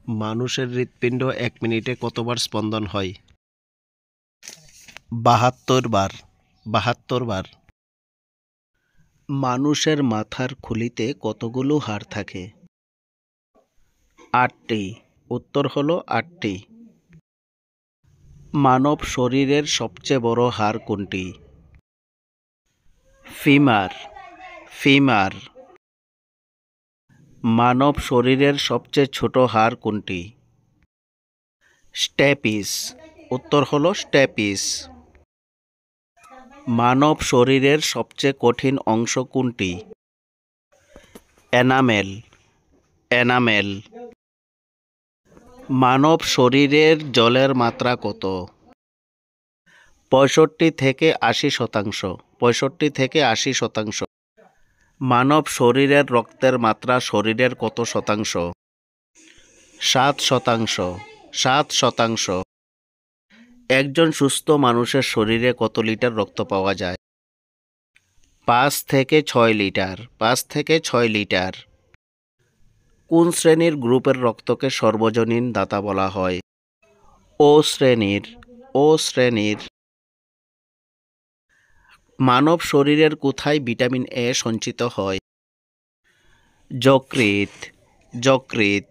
মানুষের হৃৎপিণ্ড ১ মিনিটে কতবার স্পন্দন হয়? ৭২ বার। ৭২ বার। মানুষের মাথার খুলিতে কতগুলো হাড় থাকে? ৮টি। উত্তর হলো ৮টি। মানব শরীরের সবচেয়ে বড় হাড় কোনটি? ফিমার। ফিমার। মানব শরীরের সবচেয়ে ছোট হাড় কোনটি? স্ট্যাপিস। উত্তর হলো স্ট্যাপিস। মানব শরীরের সবচেয়ে কঠিন অংশ কোনটি? এনামেল। এনামেল। মানব শরীরের জলের মাত্রা কত? ৬৫ থেকে ৮০%। ৬৫ থেকে ৮০%। মানব শরীরের রক্তের মাত্রা শরীরের কত শতাংশ? ৭%। ৭%। একজন সুস্থ মানুষের শরীরে কত লিটার রক্ত পাওয়া যায়? ৫ থেকে ৬ লিটার। ৫ থেকে ৬ লিটার। কোন শ্রেণীর গ্রুপের রক্তকে সর্বজনীন দাতা বলা হয়? ও শ্রেণীর। ও শ্রেণীর। মানব শরীরের কোথায় ভিটামিন এ সঞ্চিত হয়? যকৃৎ। যকৃৎ।